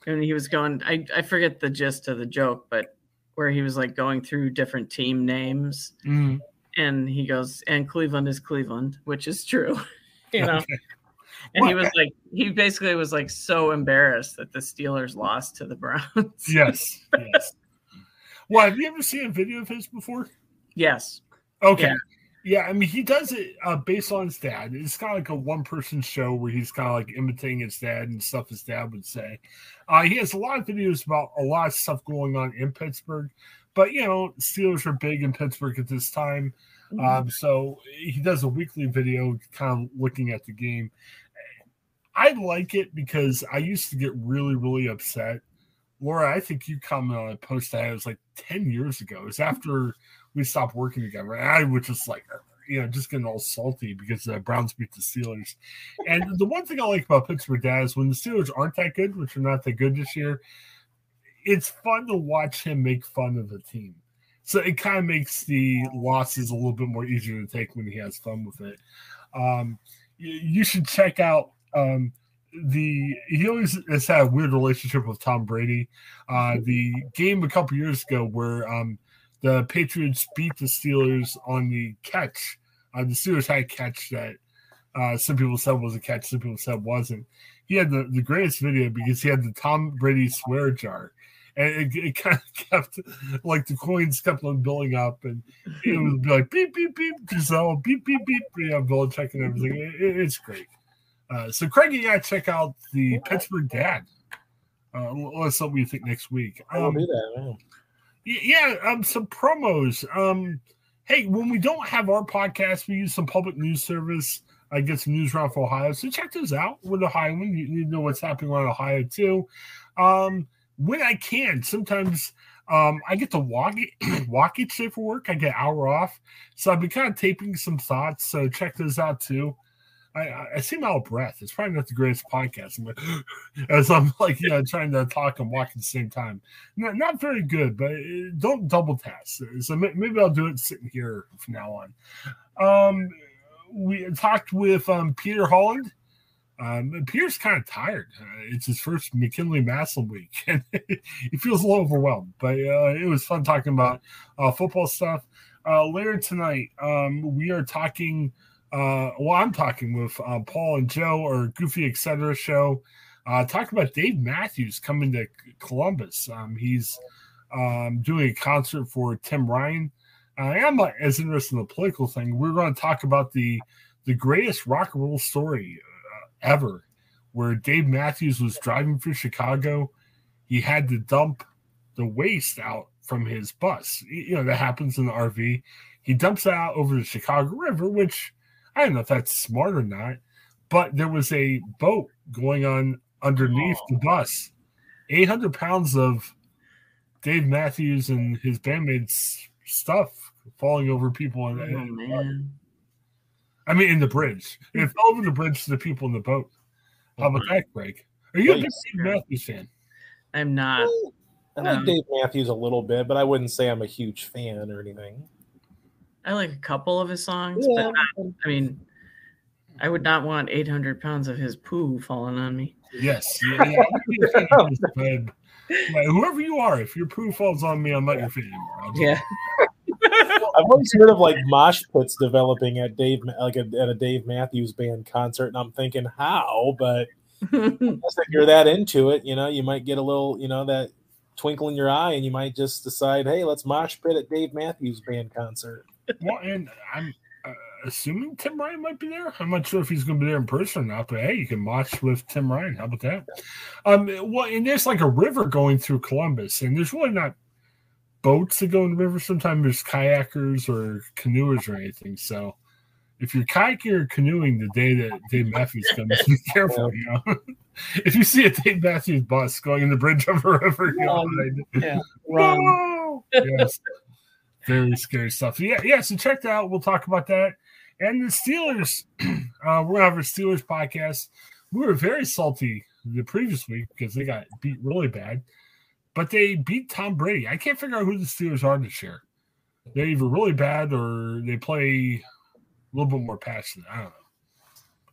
And he was going. I forget the gist of the joke, but where he was like going through different team names. And he goes, and Cleveland is Cleveland, which is true, Okay. And he basically was like so embarrassed that the Steelers lost to the Browns. Yes. Well, have you ever seen a video of his before? Yes. Okay. Yeah, I mean, he does it based on his dad. It's kind of like a one-person show where he's kind of like imitating his dad and stuff his dad would say. He has a lot of videos about a lot of stuff going on in Pittsburgh. But, Steelers are big in Pittsburgh at this time. So he does a weekly video kind of looking at the game. I like it because I used to get really, really upset. Laura, I think you commented on a post that was like 10 years ago. It was after we stopped working together. And I was just like, just getting all salty because the Browns beat the Steelers. And the one thing I like about Pittsburgh Dad is when the Steelers aren't that good, which are not that good this year, it's fun to watch him make fun of the team. So it kind of makes the losses a little bit more easier to take when he has fun with it. You should check out he always has had a weird relationship with Tom Brady. The game a couple years ago where the Patriots beat the Steelers on the catch. The Steelers had a catch that some people said was a catch, some people said wasn't. He had the greatest video because he had the Tom Brady swear jar. And it kind of kept, like, the coins kept on building up. And it would be like, beep, beep, beep, Giselle, beep, beep, beep. Yeah, Belichick and everything. It's great. So, Craig, you got to check out the Pittsburgh Dad. Let us know what you think next week. I'll do that, man. Yeah, some promos. Hey, when we don't have our podcast, we use some public news service. I get some news around for Ohio. So check those out. We're Ohioan. You need to know what's happening around Ohio, too. When I can, sometimes I get to walk each day for work. I get an hour off. So I've been kind of taping some thoughts. So check those out, too. I seem out of breath. It's probably not the greatest podcast. As I'm like, trying to talk and walk at the same time. Not very good, but don't double task. So maybe I'll do it sitting here from now on. We talked with Peter Holland. Peter's kind of tired. It's his first McKinley Massel week, and he feels a little overwhelmed. But it was fun talking about football stuff. Later tonight, we are talking. I'm talking with Paul and Joe, or Goofy Etc. show. Talking about Dave Matthews coming to Columbus. He's doing a concert for Tim Ryan. I'm not as interested in the political thing. We're going to talk about the greatest rock and roll story ever, where Dave Matthews was driving through Chicago. He had to dump the waste out from his bus. That happens in the RV. He dumps it out over the Chicago River, which I don't know if that's smart or not, but there was a boat going on underneath the bus. 800 pounds of Dave Matthews and his bandmates' stuff falling over people. Man. I mean, in the bridge. It fell over the bridge to the people in the boat. How about that, Greg? Are you a big Dave Matthews fan? I'm not. I like Dave Matthews a little bit, but I wouldn't say I'm a huge fan or anything. I like a couple of his songs, but I would not want 800 pounds of his poo falling on me. Yes. Whoever you are, if your poo falls on me, I'm not your fan anymore. Yeah. I've always heard of like mosh pits developing at a Dave Matthews Band concert, and I'm thinking how, but I guess if you're that into it, you might get a little, that twinkle in your eye, and you might just decide, hey, let's mosh pit at Dave Matthews Band concert. Well, and I'm assuming Tim Ryan might be there. I'm not sure if he's going to be there in person or not, but hey, you can mosh with Tim Ryan. How about that? Well, and there's like a river going through Columbus, and there's really not boats that go in the river. Sometimes there's kayakers or canoers or anything. So if you're kayaking or canoeing the day that Dave Matthews comes, be careful. If you see a Dave Matthews bus going in the bridge of a river, Wrong. Yes. Very scary stuff. So check that out. We'll talk about that. And the Steelers, we're going to have a Steelers podcast. We were very salty the previous week because they got beat really bad. But they beat Tom Brady. I can't figure out who the Steelers are this year. They're either really bad or they play a little bit more passionate. I don't know.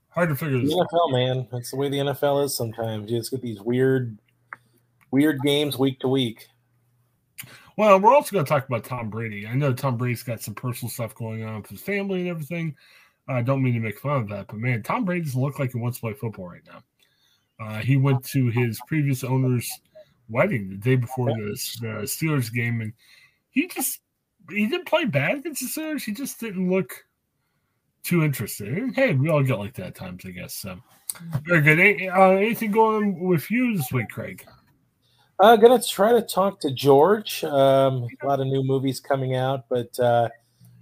Hard to figure this out. NFL, man. That's the way the NFL is sometimes. You just get these weird games week to week. Well, we're also going to talk about Tom Brady. I know Tom Brady's got some personal stuff going on with his family and everything. I don't mean to make fun of that, but man, Tom Brady doesn't look like he wants to play football right now. He went to his previous owner's wedding the day before the Steelers game, and he didn't play bad against the Steelers. He just didn't look too interested. And hey, we all get like that at times, I guess. So very good. Anything going on with you this week, Craig? I'm going to try to talk to George. A lot of new movies coming out, but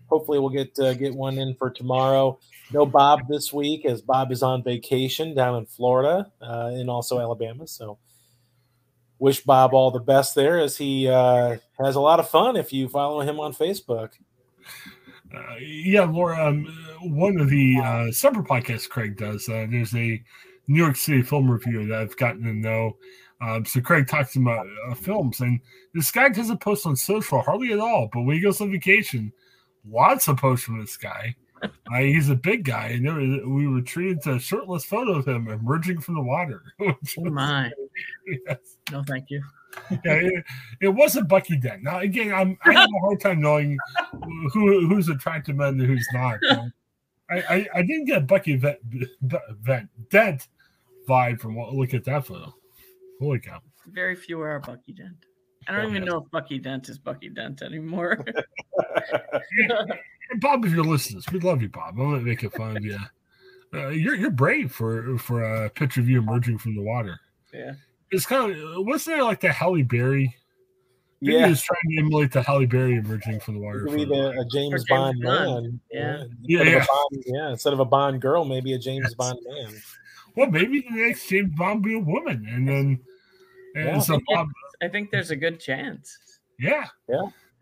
hopefully we'll get one in for tomorrow. No Bob this week, as Bob is on vacation down in Florida and also Alabama. So wish Bob all the best there, as he has a lot of fun if you follow him on Facebook. Laura, one of the separate podcasts Craig does, there's a New York City film reviewer that I've gotten to know. So Craig talks about films, and this guy doesn't post on social hardly at all. But when he goes on vacation, lots of posts from this guy. He's a big guy, and we retreated to a shirtless photo of him emerging from the water. Oh my! Yes. No, thank you. Yeah, it wasn't Bucky Dent. Now again, I have a hard time knowing who's attractive men and who's not. You know? I didn't get Bucky Dent vibe from look at that photo. Holy cow! Very few are Bucky Dent. I don't even know if Bucky Dent is Bucky Dent anymore. Bob, if you're listening, we love you, Bob. I'm not making fun of you. You're brave for a picture of you emerging from the water. Yeah, it's kind of wasn't there like the Halle Berry? Maybe Yeah, he was trying to emulate the Halle Berry emerging from the water. Maybe a James Bond man. Yeah. Instead of a Bond girl, maybe a James Bond man. Well, maybe the next James Bond be a woman, and then so Bob. I think there's a good chance. Yeah.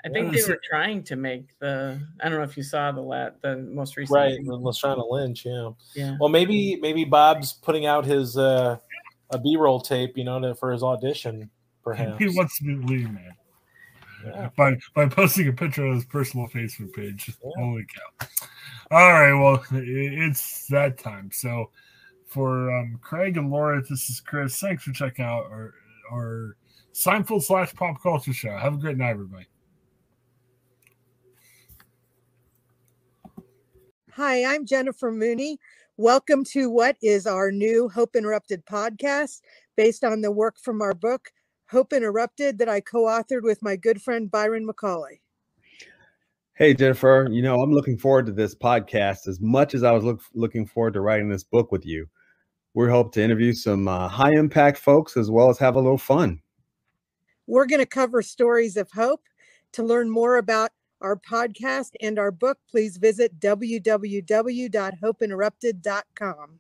I think they were trying to make I don't know if you saw the most recent. Right, Lashana Lynch, yeah. Well, maybe Bob's putting out his a B-roll tape, for his audition, perhaps. He wants to be the lead man. Yeah. By posting a picture on his personal Facebook page. Yeah. Holy cow. All right, well, it's that time. So for Craig and Laura, this is Chris. Thanks for checking out our Seinfeld / pop culture show. Have a great night, everybody. Hi, I'm Jennifer Mooney. Welcome to what is our new Hope Interrupted podcast based on the work from our book, Hope Interrupted, that I co-authored with my good friend Byron McCauley. Hey, Jennifer, I'm looking forward to this podcast as much as I was looking forward to writing this book with you. We hope to interview some high-impact folks as well as have a little fun. We're going to cover stories of hope. To learn more about our podcast and our book, please visit www.hopeinterrupted.com.